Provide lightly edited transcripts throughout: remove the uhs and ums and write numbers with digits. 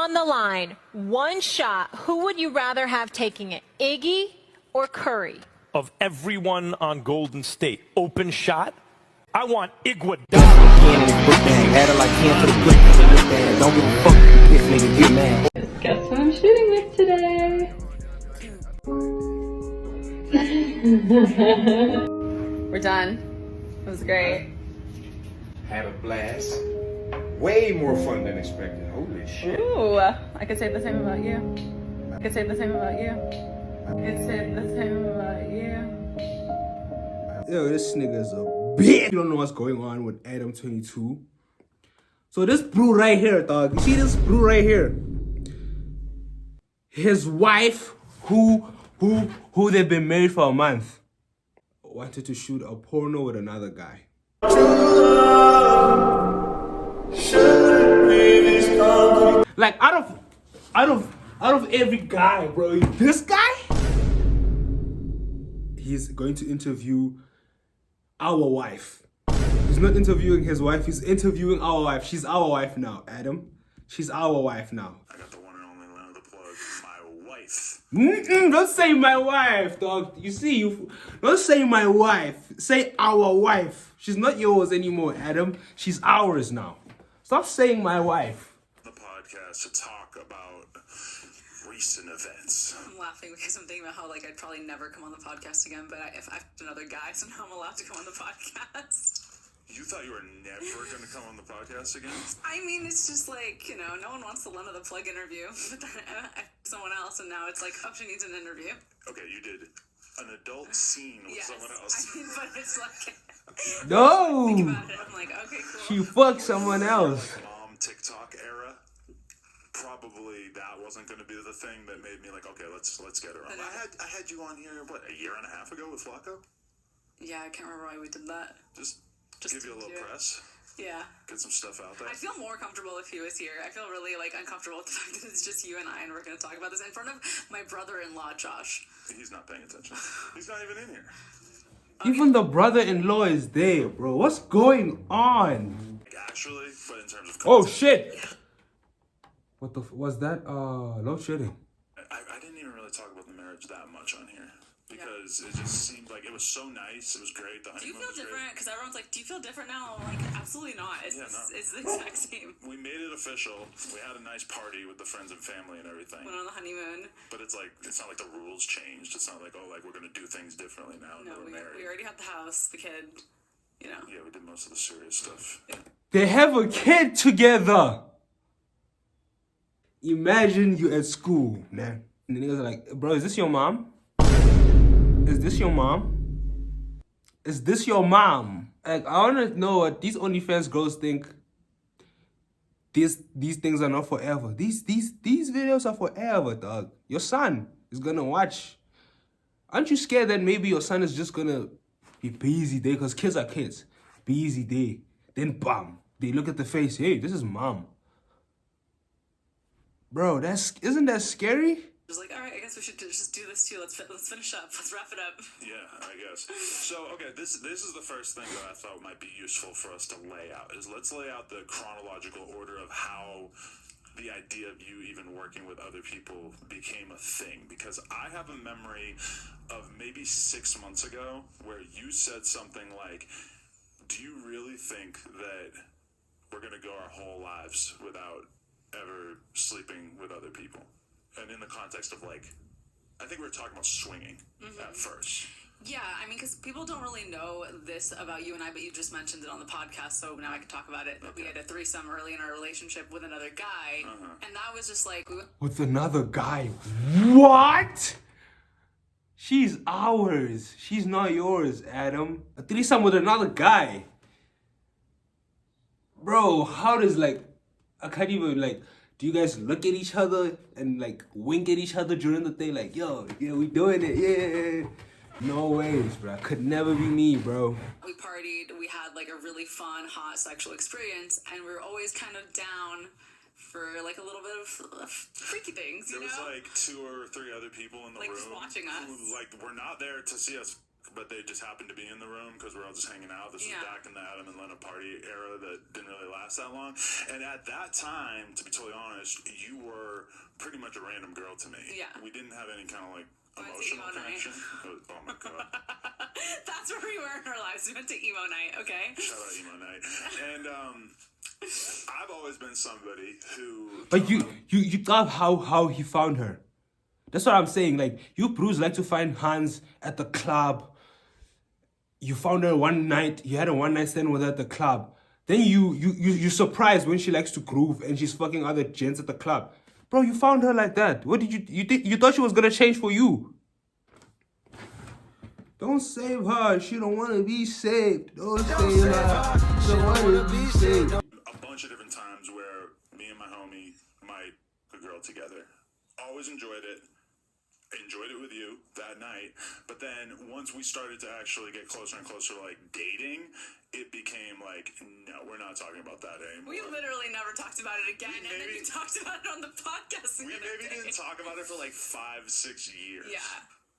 on the line, one shot. Who would you rather have taking it, Iggy or Curry? Of everyone on Golden State, open shot, I want Iguodala. Don't give a fuck if nigga get mad. Guess who I'm shooting with today? We're done. It was great. Had a blast. Way more fun than expected. Holy shit. Ooh, I could say the same about you. I could say the same about you. I could say the same about you. Yo, this nigga's a bitch. You don't know what's going on with ADAM22. So this brew right here, dog. You see this brew right here? His wife, who they've been married for a month, wanted to shoot a porno with another guy. Like out of every guy, bro, this guy, he's going to interview our wife. He's not interviewing his wife, he's interviewing our wife. She's our wife now, Adam. She's our wife now. I got the one and only line of the plug, my wife. Don't say my wife, dog. You see, don't say my wife. Say our wife. She's not yours anymore, Adam. She's ours now. Stop saying my wife. The podcast to talk about recent events. I'm laughing because I'm thinking about how I'd probably never come on the podcast again, but if I have another guy, so now I'm allowed to come on the podcast. You thought you were never going to come on the podcast again? I mean, it's just no one wants the Len of the Plug interview, but then I someone else, and now it's like, oh, she needs an interview. Okay, you did an adult scene with someone else. I mean, but it's like... No! Think about it, I'm like, okay, cool. She fucked someone else. Mom TikTok era. Probably that wasn't going to be the thing that made me like, okay, let's get her on. I had you on here, what, a year and a half ago with Flacco? Yeah, I can't remember why we did that. Just give you a little press. Yeah. Get some stuff out there. I feel more comfortable if he was here. I feel really uncomfortable with the fact that it's just you and I, and we're going to talk about this in front of my brother-in-law, Josh. He's not paying attention. He's not even in here. Okay. Even the brother-in-law is there, bro. What's going on? Actually, but in terms of content, oh shit! What the was that? Load shedding. I didn't even really talk about the marriage that much on here. Because it just seemed like it was so nice. It was great. The honeymoon was great. Do you feel different? Because everyone's like, do you feel different now? I'm like, absolutely not. It's the exact same. We made it official. We had a nice party with the friends and family and everything. Went on the honeymoon. But it's not like the rules changed. It's not like, we're going to do things differently now. No, we already had the house, the kid, Yeah, we did most of the serious stuff. Yeah. They have a kid together. Imagine you at school, man. And the niggas are like, bro, is this your mom? Is this your mom? Is this your mom? Like, I want to know what these OnlyFans girls think. These things are not forever. These videos are forever, dog. Your son is gonna watch. Aren't you scared that maybe your son is just gonna be busy day? Because kids are kids. Busy day. Then bam. They look at the face. Hey, this is mom. Bro, isn't that scary? Just like, all right, I guess we should just do this too. Let's finish up. Let's wrap it up. Yeah, I guess. So, okay, this is the first thing that I thought might be useful for us to lay out. Let's lay out the chronological order of how the idea of you even working with other people became a thing. Because I have a memory of maybe 6 months ago where you said something like, do you really think that we're going to go our whole lives without ever sleeping with other people? And in the context of I think we were talking about swinging at first. Yeah, I mean, because people don't really know this about you and I, but you just mentioned it on the podcast, so now I can talk about it. Okay. We had a threesome early in our relationship with another guy, and that was just like... With another guy? What? She's ours. She's not yours, Adam. A threesome with another guy. Bro, how does I can't even do you guys look at each other and wink at each other during the day yo, yeah, we doing it, yeah. No ways, bro. Could never be me, bro. We partied, we had a really fun, hot sexual experience, and we were always kind of down for a little bit of freaky things, There was 2 or 3 other people in the room just watching us. who were not there to see us but they just happened to be in the room because we're all just hanging out. This is back in the Adam and Lena party era that didn't really last that long. And at that time, to be totally honest, you were pretty much a random girl to me. Yeah. We didn't have any kind of like emotional connection. Oh my god. That's where we were in our lives. We went to emo night, okay? Shout out emo night. And I've always been somebody who... But you love how he found her. That's what I'm saying. Like, you Bruce like to find Hans at the club. You found her one night. You had a one night stand with her at the club. Then you're surprised when she likes to groove and she's fucking other gents at the club. Bro, you found her like that. What did you thought she was gonna change for you? Don't save her. She don't want to be saved. Don't save her. She don't want to be saved. A bunch of different times where me and my homie might a girl together. Always enjoyed it. Enjoyed it with you that night. But then once we started to actually get closer and closer, like dating, it became like, no, we're not talking about that anymore. We literally never talked about it again, and then you talked about it on the podcast. We maybe didn't talk about it for like 5-6 years. Yeah.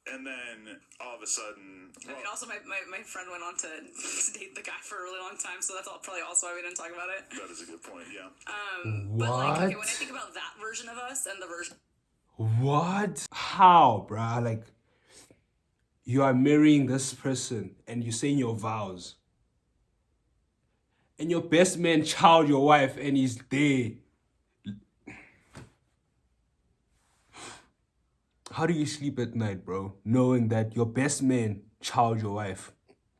And then all of a sudden, I mean, also my friend went on to date the guy for a really long time, so that's probably also why we didn't talk about it. That is a good point, yeah. But like, okay, when I think about that version of us and the version. What? How, bruh? Like, you are marrying this person and you're saying your vows. And your best man child your wife and he's there. How do you sleep at night, bro? Knowing that your best man child your wife.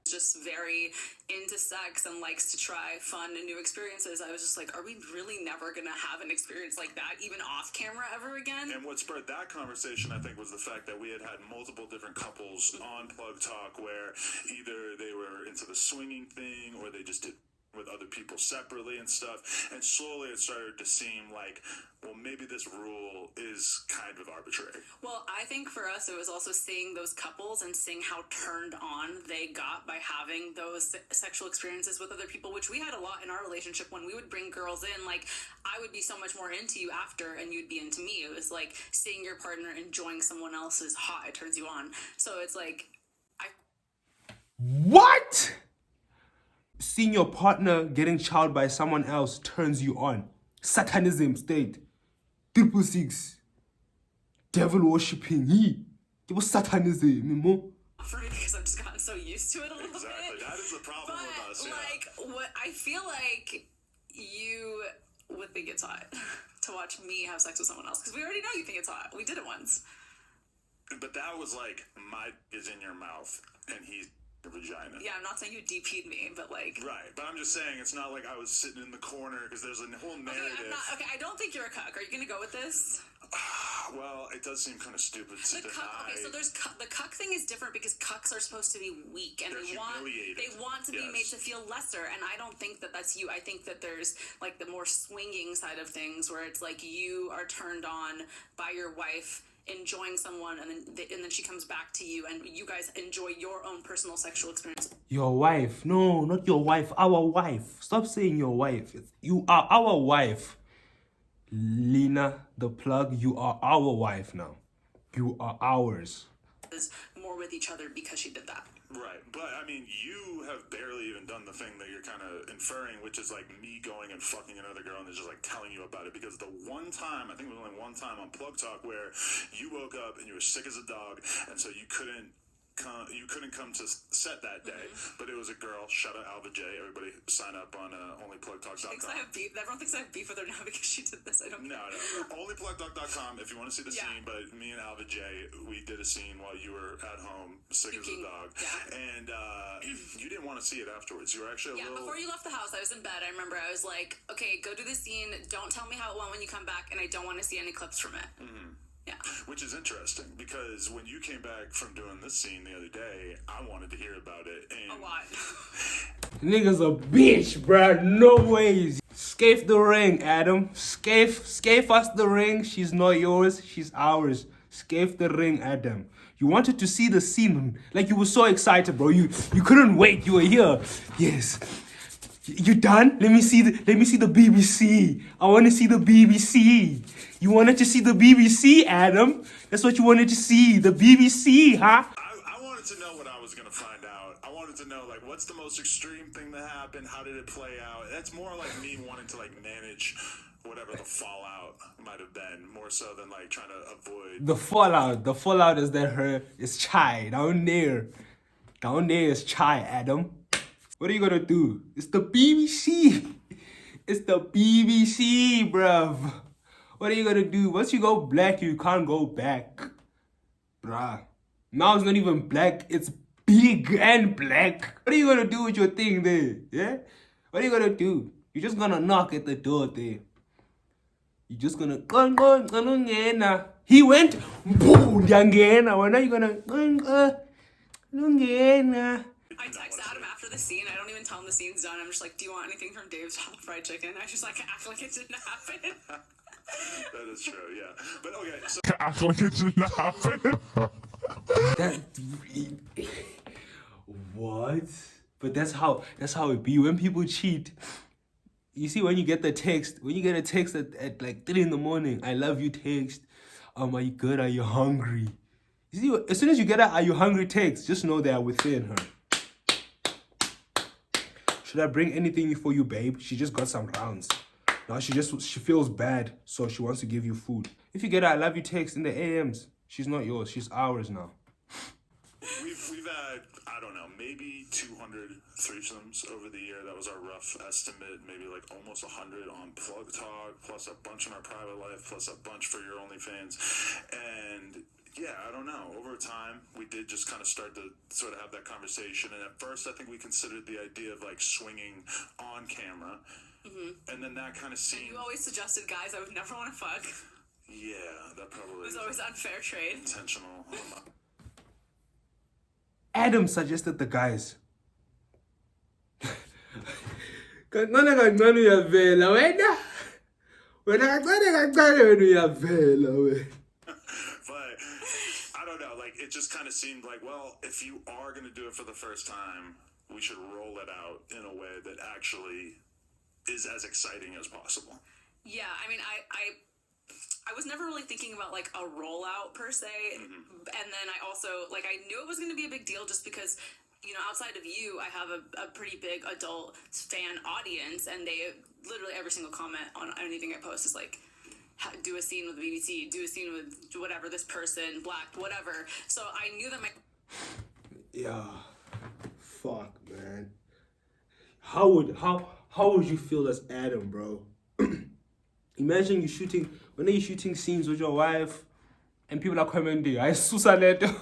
Just very into sex and likes to try fun and new experiences. I was just like, are we really never gonna have an experience like that, even off camera, ever again? And what spurred that conversation, I think, was the fact that we had multiple different couples on Plug Talk where either they were into the swinging thing or they just did with other people separately and stuff. And slowly it started to seem like, well, maybe this rule is kind of arbitrary. Well, I think for us, it was also seeing those couples and seeing how turned on they got by having those sexual experiences with other people, which we had a lot in our relationship. When we would bring girls in, like, I would be so much more into you after and you'd be into me. It was like seeing your partner enjoying someone else's hot, it turns you on. So it's like, What? Seeing your partner getting child by someone else turns you on. Satanism state. 666. Devil worshipping. It was satanism. for me because I've just gotten so used to it a little bit. That is the problem with us. Like, what I feel like you would think it's hot to watch me have sex with someone else because we already know you think it's hot. We did it once. But that was like my is in your mouth and he's your vagina. Yeah, I'm not saying you DP'd me, but like. Right, but I'm just saying it's not like I was sitting in the corner because there's a whole narrative. Okay, I don't think you're a cuck. Are you gonna go with this? Well, it does seem kind of stupid to deny. Okay, so there's the cuck thing is different because cucks are supposed to be weak and they want to be made to feel lesser, and I don't think that that's you. I think that there's like the more swinging side of things where it's like you are turned on by your wife enjoying someone and then she comes back to you and you guys enjoy your own personal sexual experience. Your wife. No, not your wife. Our wife. Stop saying your wife. You are our wife. Lena, the plug, you are our wife now. You are ours. More with each other because she did that. Right, but I mean, you have barely even done the thing that you're kind of inferring, which is like me going and fucking another girl and just like telling you about it. Because the one time, I think it was only one time on Plug Talk where you woke up and you were sick as a dog, and so you couldn't come to set that day, but it was a girl. Shout out Alva J. Everybody sign up on onlyplugtalk.com. Everyone thinks I have beef with her now because she did this. I don't. No. Onlyplugtalk.com if you want to see the scene. But me and Alva J, we did a scene while you were at home, sick as a dog, and you didn't want to see it afterwards. You were actually before you left the house, I was in bed. I remember I was like, okay, go do the scene. Don't tell me how it went when you come back, and I don't want to see any clips from it. Mm-hmm. Yeah. Which is interesting because when you came back from doing this scene the other day, I wanted to hear about it. And a lot. Nigga's a bitch, bruh. No ways. Scaife the ring, Adam. Scaife us the ring. She's not yours. She's ours. Scaife the ring, Adam. You wanted to see the scene. Like you were so excited, bro. You couldn't wait. You were here. Yes. You done? Let me see the BBC. I want to see the BBC. You wanted to see the BBC, Adam? That's what you wanted to see, the BBC, huh? I wanted to know what I was gonna find what's the most extreme thing that happened? How did it play out? That's more like me wanting to like manage whatever the fallout might have been, more so than like trying to avoid the fallout. The fallout is that her is chai down there. Down there is chai, Adam. What are you gonna do? It's the BBC. It's the BBC, bruv. What are you gonna do? Once you go black, you can't go back. Bruh. Now it's not even black, it's big and black. What are you gonna do with your thing there? Yeah? What are you gonna do? You're just gonna knock at the door there. You're just gonna he went boom yangena. When are you gonna I text Adam after the scene. I don't even tell him the scene's done. I'm just like, do you want anything from Dave's Hot Fried Chicken? I just like act like it didn't happen. That is true, yeah. But okay, so Act like it didn't happen. What? But that's how it be when people cheat. You see, when you get a text at like 3 in the morning, I love you text. Are you good? Are you hungry? You see, as soon as you get a are you hungry text, just know they are within her. Should I bring anything for you, babe? She just got some rounds. Now she feels bad, so she wants to give you food. If you get a I love you text in the AMs, she's not yours, she's ours now. we've had, I don't know, maybe 200 threesomes over the year. That was our rough estimate. Maybe like almost 100 on Plug Talk, plus a bunch in our private life, plus a bunch for your OnlyFans. And yeah, I don't know. Over time, we did just kind of start to sort of have that conversation. And at first, I think we considered the idea of like swinging on camera. And then that kind of seemed... You always suggested guys I would never want to fuck. Yeah, that probably... It was always unfair trade. Intentional. Adam suggested the guys. But I don't know, like it just kind of seemed like, well, if you are going to do it for the first time, we should roll it out in a way that actually is as exciting as possible. Yeah, I mean, I was never really thinking about like a rollout per se, and then I also like I knew it was going to be a big deal just because, you know, outside of you, I have a pretty big adult fan audience, and they literally every single comment on anything I post is like, do a scene with the BBC, do a scene with whatever, this person, black, whatever. So I knew that my... Yeah, fuck, man. How would you feel as Adam, bro? Imagine you shooting, when you're shooting scenes with your wife, and people are commenting, I Susa letter.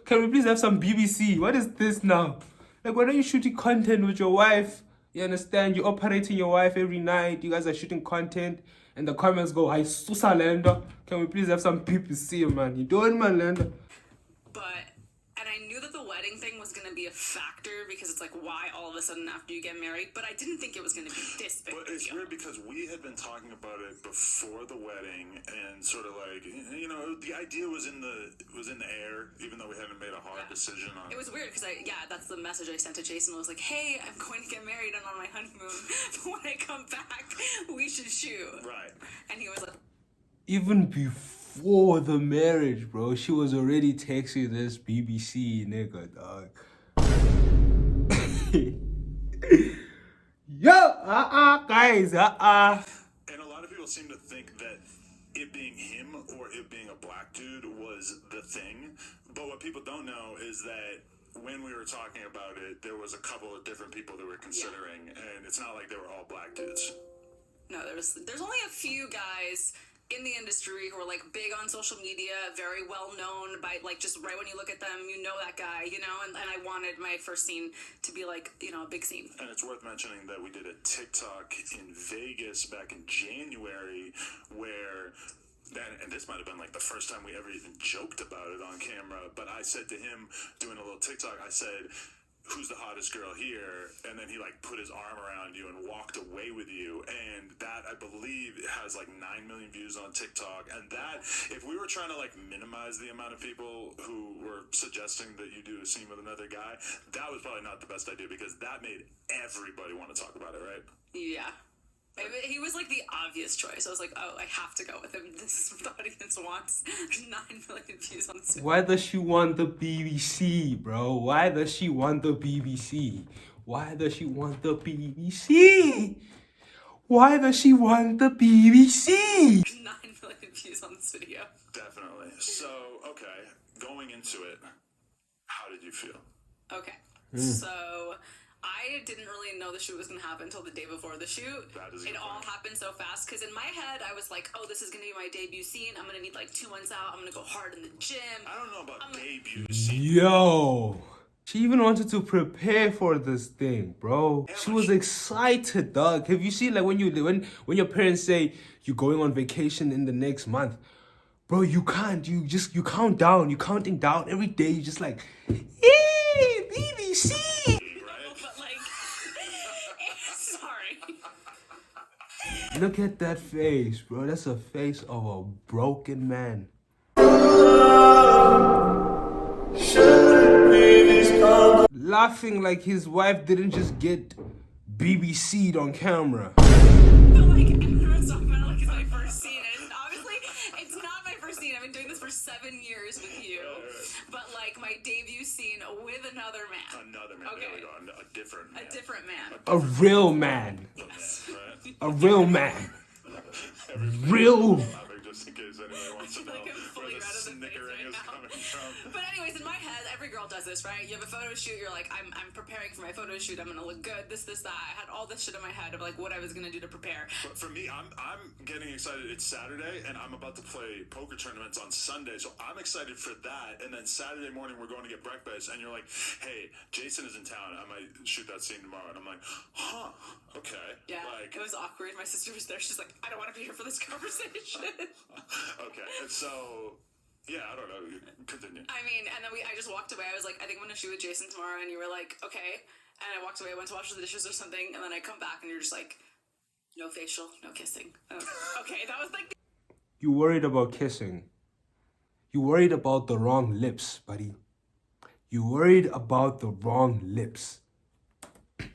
Can we please have some BBC? What is this now? Like, when are you shooting content with your wife? You understand? You're operating your wife every night. You guys are shooting content. And the comments go, I Susa Lando. Can we please have some BBC, man? You doing, man, Lando? And I knew that the wedding thing was going to be a factor because it's like, why all of a sudden after you get married? But I didn't think it was going to be this big. But it's weird because we had been talking about it before the wedding, and sort of like, you know, the idea was in the air, even though we haven't made a hard decision on it. It was weird because that's the message I sent to Jason. I was like, hey, I'm going to get married and on my honeymoon. But when I come back, we should shoot. Right. And he was like... Even before the marriage, bro, she was already texting this BBC nigga, dog. Yo, guys, And a lot of people seem to think that it being him or it being a black dude was the thing. But what people don't know is that when we were talking about it, there was a couple of different people that were considering, and it's not like they were all black dudes. No, there's only a few guys in the industry who are like big on social media, very well known by like just right when you look at them, you know that guy, you know, and I wanted my first scene to be like, you know, a big scene. And it's worth mentioning that we did a TikTok in Vegas back in January where and this might have been like the first time we ever even joked about it on camera, but I said to him doing a little TikTok, I said, who's the hottest girl here? And then he like put his arm around you and walked away with you. And that, I believe, has like 9 million views on TikTok. And that, if we were trying to like minimize the amount of people who were suggesting that you do a scene with another guy, that was probably not the best idea because that made everybody want to talk about it, right? Yeah. He was like the obvious choice. I was like, oh, I have to go with him. This is what the audience wants. 9 million views on this video. Why does she want the BBC, bro? Why does she want the BBC? Why does she want the BBC? Why does she want the BBC? 9 million views on this video. Definitely. So, okay, going into it, how did you feel? Okay, so I didn't really know the shoot was going to happen until the day before the shoot. It all happened so fast, because in my head, I was like, oh, this is going to be my debut scene. I'm going to need like 2 months out. I'm going to go hard in the gym. I don't know about debut scene. Yo, she even wanted to prepare for this thing, bro. She was excited, dog. Have you seen like when your parents say you're going on vacation in the next month? Bro, you can't. You count down. You're counting down every day. You just like, hey, BBC. But like, sorry. Look at that face, bro. That's a face of a broken man. Laughing like his wife didn't just get BBC'd on camera. But like, everyone's talking about it like it's my first scene. And obviously, it's not my first scene. I've been doing this for 7 years with you. But like, my debut scene with another man. Another man. Okay. There we go. A different man. A different man. A real man. Yes. A real man. Real. Just in case anybody wants to know Like, I'm fully where the red of the face snickering right is now. coming from. But anyways, in my head, every girl does this, right? You have a photo shoot, you're like, I'm preparing for my photo shoot, I'm gonna look good, this, that. I had all this shit in my head of like what I was gonna do to prepare. But for me, I'm getting excited. It's Saturday, and I'm about to play poker tournaments on Sunday, so I'm excited for that. And then Saturday morning, we're going to get breakfast, and you're like, hey, Jason is in town. I might shoot that scene tomorrow. And I'm like, huh, okay. Yeah, Like, it was awkward. My sister was there. She's like, I don't want to be here for this conversation. okay, and so, yeah, I don't know. Continue. I mean, and then I just walked away. I was like, I think I'm gonna shoot with Jason tomorrow, and you were like, okay. And I walked away. I went to wash the dishes or something, and then I come back, and you're just like, no facial, no kissing. Okay, that was like. You worried about kissing. You worried about the wrong lips, buddy. You worried about the wrong lips. And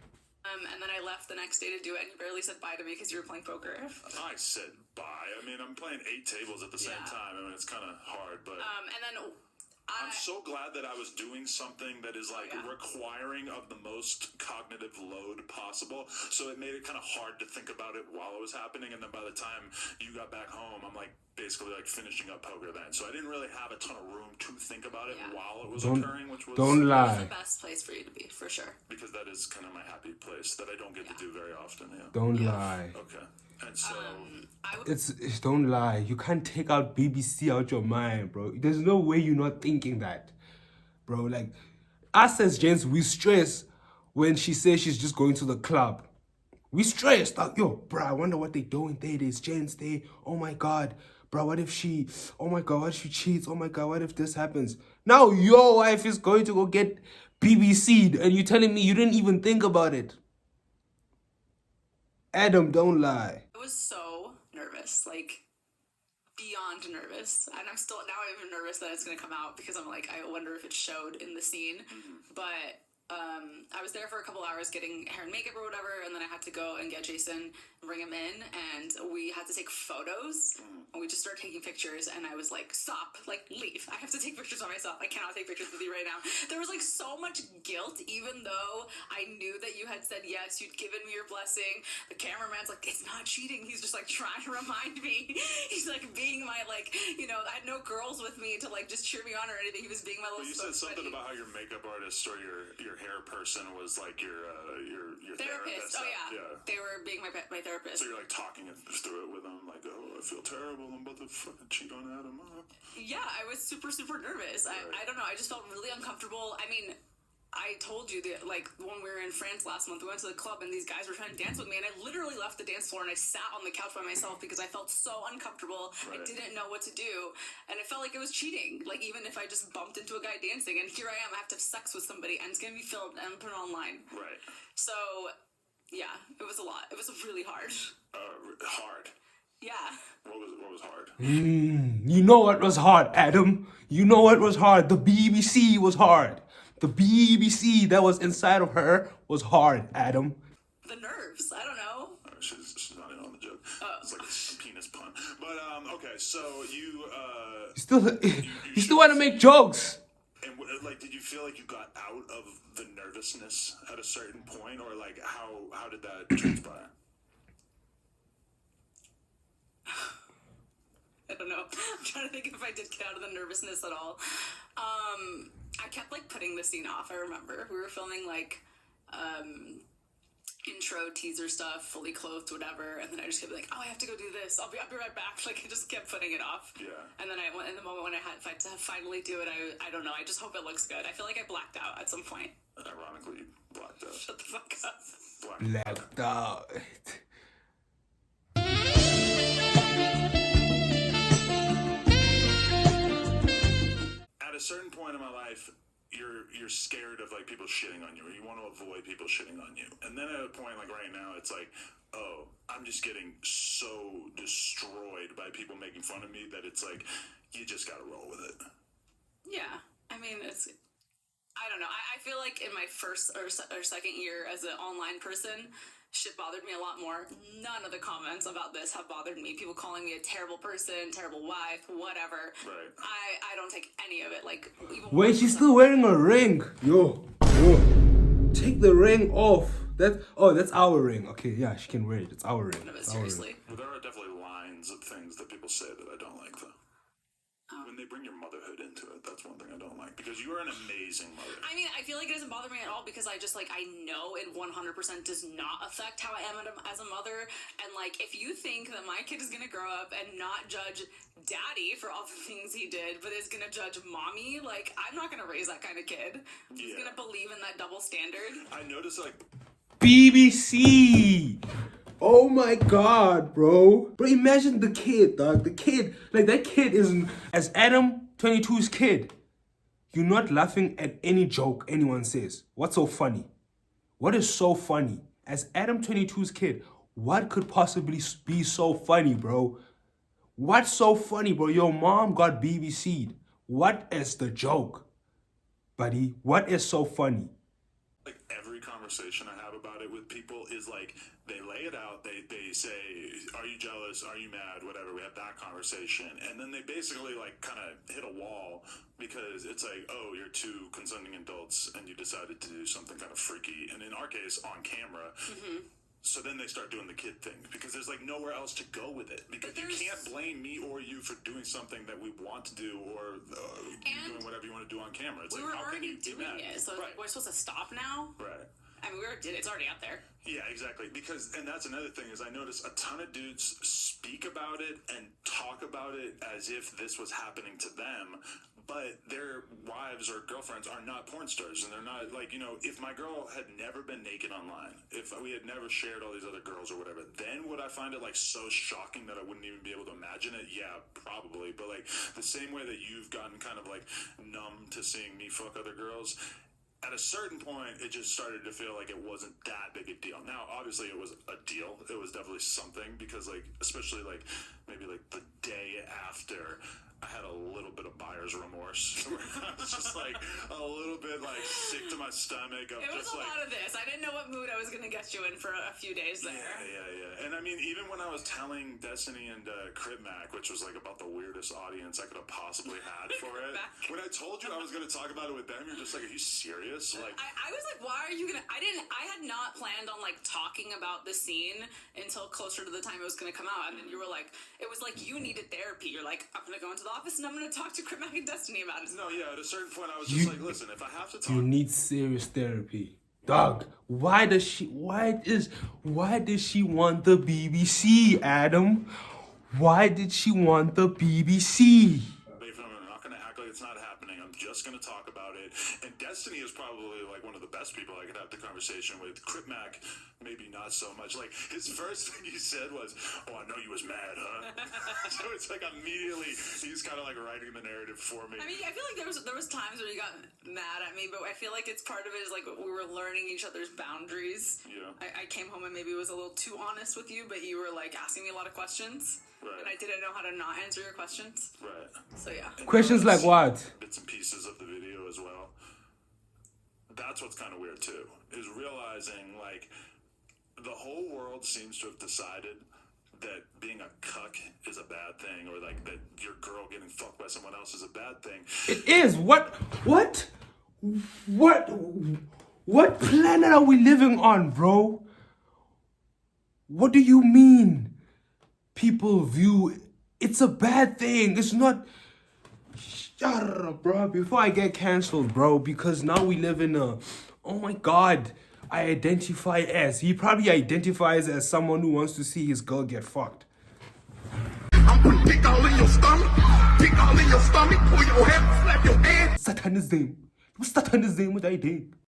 then I left the next day to do it, and you barely said bye to me because you were playing poker. I said bye. I mean, I'm playing 8 tables at the same time. I mean, it's kind of hard, but... And then... I'm so glad that I was doing something that is like requiring of the most cognitive load possible. So it made it kind of hard to think about it while it was happening. And then by the time you got back home, I'm like basically like finishing up poker then. So I didn't really have a ton of room to think about it while it was occurring, which was don't lie. The best place for you to be, for sure. Because that is kind of my happy place that I don't get to do very often. Yeah. Don't lie. Okay. And so It's don't lie. You can't take out BBC out your mind, bro. There's no way you're not thinking that, bro. Like us as gents, we stress when she says she's just going to the club. We stress like, yo, bro. I wonder what they doing there. There's gents there. Oh my god, bro. What if she? Oh my god, what if she cheats? Oh my god, what if this happens? Now your wife is going to go get BBC'd, and you're telling me you didn't even think about it. Adam, don't lie. I was so nervous, like beyond nervous, and I'm even nervous that it's gonna come out because I'm like, I wonder if it showed in the scene. But I was there for a couple hours getting hair and makeup or whatever, and then I had to go and get Jason and bring him in, and we had to take photos. And we just started taking pictures, and I was like, stop, like, leave. I have to take pictures of myself. I cannot take pictures with you right now. There was like so much guilt, even though I knew that you had said yes, you'd given me your blessing. The cameraman's like, it's not cheating. He's just like trying to remind me. He's like being my, like, you know, I had no girls with me to like just cheer me on or anything. He was being my little. You said something about how your makeup artist or your hair person was like your therapist. Oh yeah, they were being my therapist. So you're like talking through it with them, like, oh, I feel terrible. I'm about to fucking cheat on Adam. Yeah, I was super nervous. I don't know. I just felt really uncomfortable. I mean, I told you that, like, when we were in France last month, we went to the club and these guys were trying to dance with me, and I literally left the dance floor and I sat on the couch by myself because I felt so uncomfortable. I didn't know what to do, and it felt like it was cheating. Like, even if I just bumped into a guy dancing, and here I am, I have to have sex with somebody, and it's gonna be filmed and put it online. Right. So, yeah, it was a lot. It was really hard. Hard. Yeah. What was hard? You know what was hard, Adam? You know what was hard? The BBC was hard. The BBC that was inside of her was hard, Adam. The nerves. I don't know. She's not penis pun. But okay, so you you still want to make jokes. And like, did you feel like you got out of the nervousness at a certain point, or like how did that transpire? I don't know. I'm trying to think if I did get out of the nervousness at all. I kept like putting the scene off. I remember we were filming like intro teaser stuff, fully clothed, whatever, and then I just kept like, oh, I have to go do this. I'll be right back. Like I just kept putting it off. Yeah. And then I went in the moment when I had to finally do it. I don't know. I just hope it looks good. I feel like I blacked out at some point. Ironically, blacked out. Shut the fuck up. Blacked out. At a certain point in my life, you're scared of like people shitting on you, or you want to avoid people shitting on you. And then at a point like right now, it's like, oh, I'm just getting so destroyed by people making fun of me that it's like, you just gotta roll with it. Yeah, I mean, I don't know. I feel like in my first or second year as an online person, shit bothered me a lot more. None of the comments about this have bothered me. People calling me a terrible person, terrible wife, whatever. Right. I don't take any of it. Like, even wait, she's still wearing a ring. Yo, take the ring off. That's our ring. Okay, yeah, she can wear it. It's our ring. Seriously. Well, there are definitely lines of things that people say that I don't like, though. When they bring your motherhood into it, that's one thing I don't like, because you are an amazing mother. I mean, I feel like it doesn't bother me at all, because I just, like, I know it 100% does not affect how I am as a mother. And, like, if you think that my kid is going to grow up and not judge daddy for all the things he did, but is going to judge mommy, like, I'm not going to raise that kind of kid. He's going to believe in that double standard. I noticed, like, BBC. Oh my god, bro. Bro, imagine the kid, dog. The kid, like that kid is, as ADAM22’s kid, you're not laughing at any joke anyone says. What's so funny? What is so funny? As ADAM22’s kid, what could possibly be so funny, bro? What's so funny, bro? Your mom got BBC'd. What is the joke, buddy? What is so funny? Like, every conversation I have about it with people is like, they lay it out, they say, are you jealous, are you mad, whatever, we have that conversation, and then they basically like kind of hit a wall, because it's like, oh, you're two consenting adults and you decided to do something kind of freaky, and in our case, on camera. So then they start doing the kid thing, because there's like nowhere else to go with it, because you can't blame me or you for doing something that we want to do, or doing whatever you want to do on camera. It's we like, were how already can you doing it, so like, we're supposed to stop now? Right. I mean, it's already out there. Yeah, exactly. Because, and that's another thing, is I notice a ton of dudes speak about it and talk about it as if this was happening to them, but their wives or girlfriends are not porn stars, and they're not, like, you know, if my girl had never been naked online, if we had never shared all these other girls or whatever, then would I find it, like, so shocking that I wouldn't even be able to imagine it? Yeah, probably. But, like, the same way that you've gotten kind of, like, numb to seeing me fuck other girls, at a certain point, it just started to feel like it wasn't that big a deal. Now, obviously, it was a deal. It was definitely something, because, like, especially, like, maybe, like, the day after, I had a little bit of buyer's remorse. Where I was just, like, a little bit, like, sick to my stomach. Of it was just, a lot of this. I didn't know what mood I was going to get you in for a few days there. Yeah. And, I mean, even when I was telling Destiny and Crip Mac, which was, like, about the weirdest audience I could have possibly had for it, when I told you I was going to talk about it with them, you're just like, are you serious? Like, I was like, why are you going to... I had not planned on, like, talking about the scene until closer to the time it was going to come out. And then you were like, it was like you needed therapy. You're like, I'm going to go into the office and I'm going to talk to Crip Mac and Destiny about it. No, yeah, at a certain point I was just like, listen, if I have to talk... You need serious therapy. Dog, why does she want the BBC, Adam? Why did she want the BBC? I'm not going to act like it's not happening. I'm just going to talk about it. And Destiny is probably like one of the best people I could have the conversation with. Crip Mac, maybe not so much. Like, his first thing he said was, oh, I know you was mad, huh? So it's like immediately he's kind of like writing the narrative for me. I mean, I feel like there was times where you got mad at me, but I feel like it's part of it is like we were learning each other's boundaries. Yeah. I came home and maybe was a little too honest with you, but you were like asking me a lot of questions. Right. And I didn't know how to not answer your questions. Right. So yeah. And questions like what? Bits and pieces of the video as well. That's what's kind of weird too, is realizing like the whole world seems to have decided that being a like that your girl getting fucked by someone else is a bad thing. It is. What planet are we living on, bro? What do you mean? People view it's a bad thing. It's not. Shut up, bro. Before I get cancelled, bro, because now we live in a. Oh my God. I identify as. He probably identifies as someone who wants to see his girl get fucked. I'm putting dick all in your stomach. Dick all in your stomach. Pull your head, slap your ass. Satan is name. What's Satan is name with that name?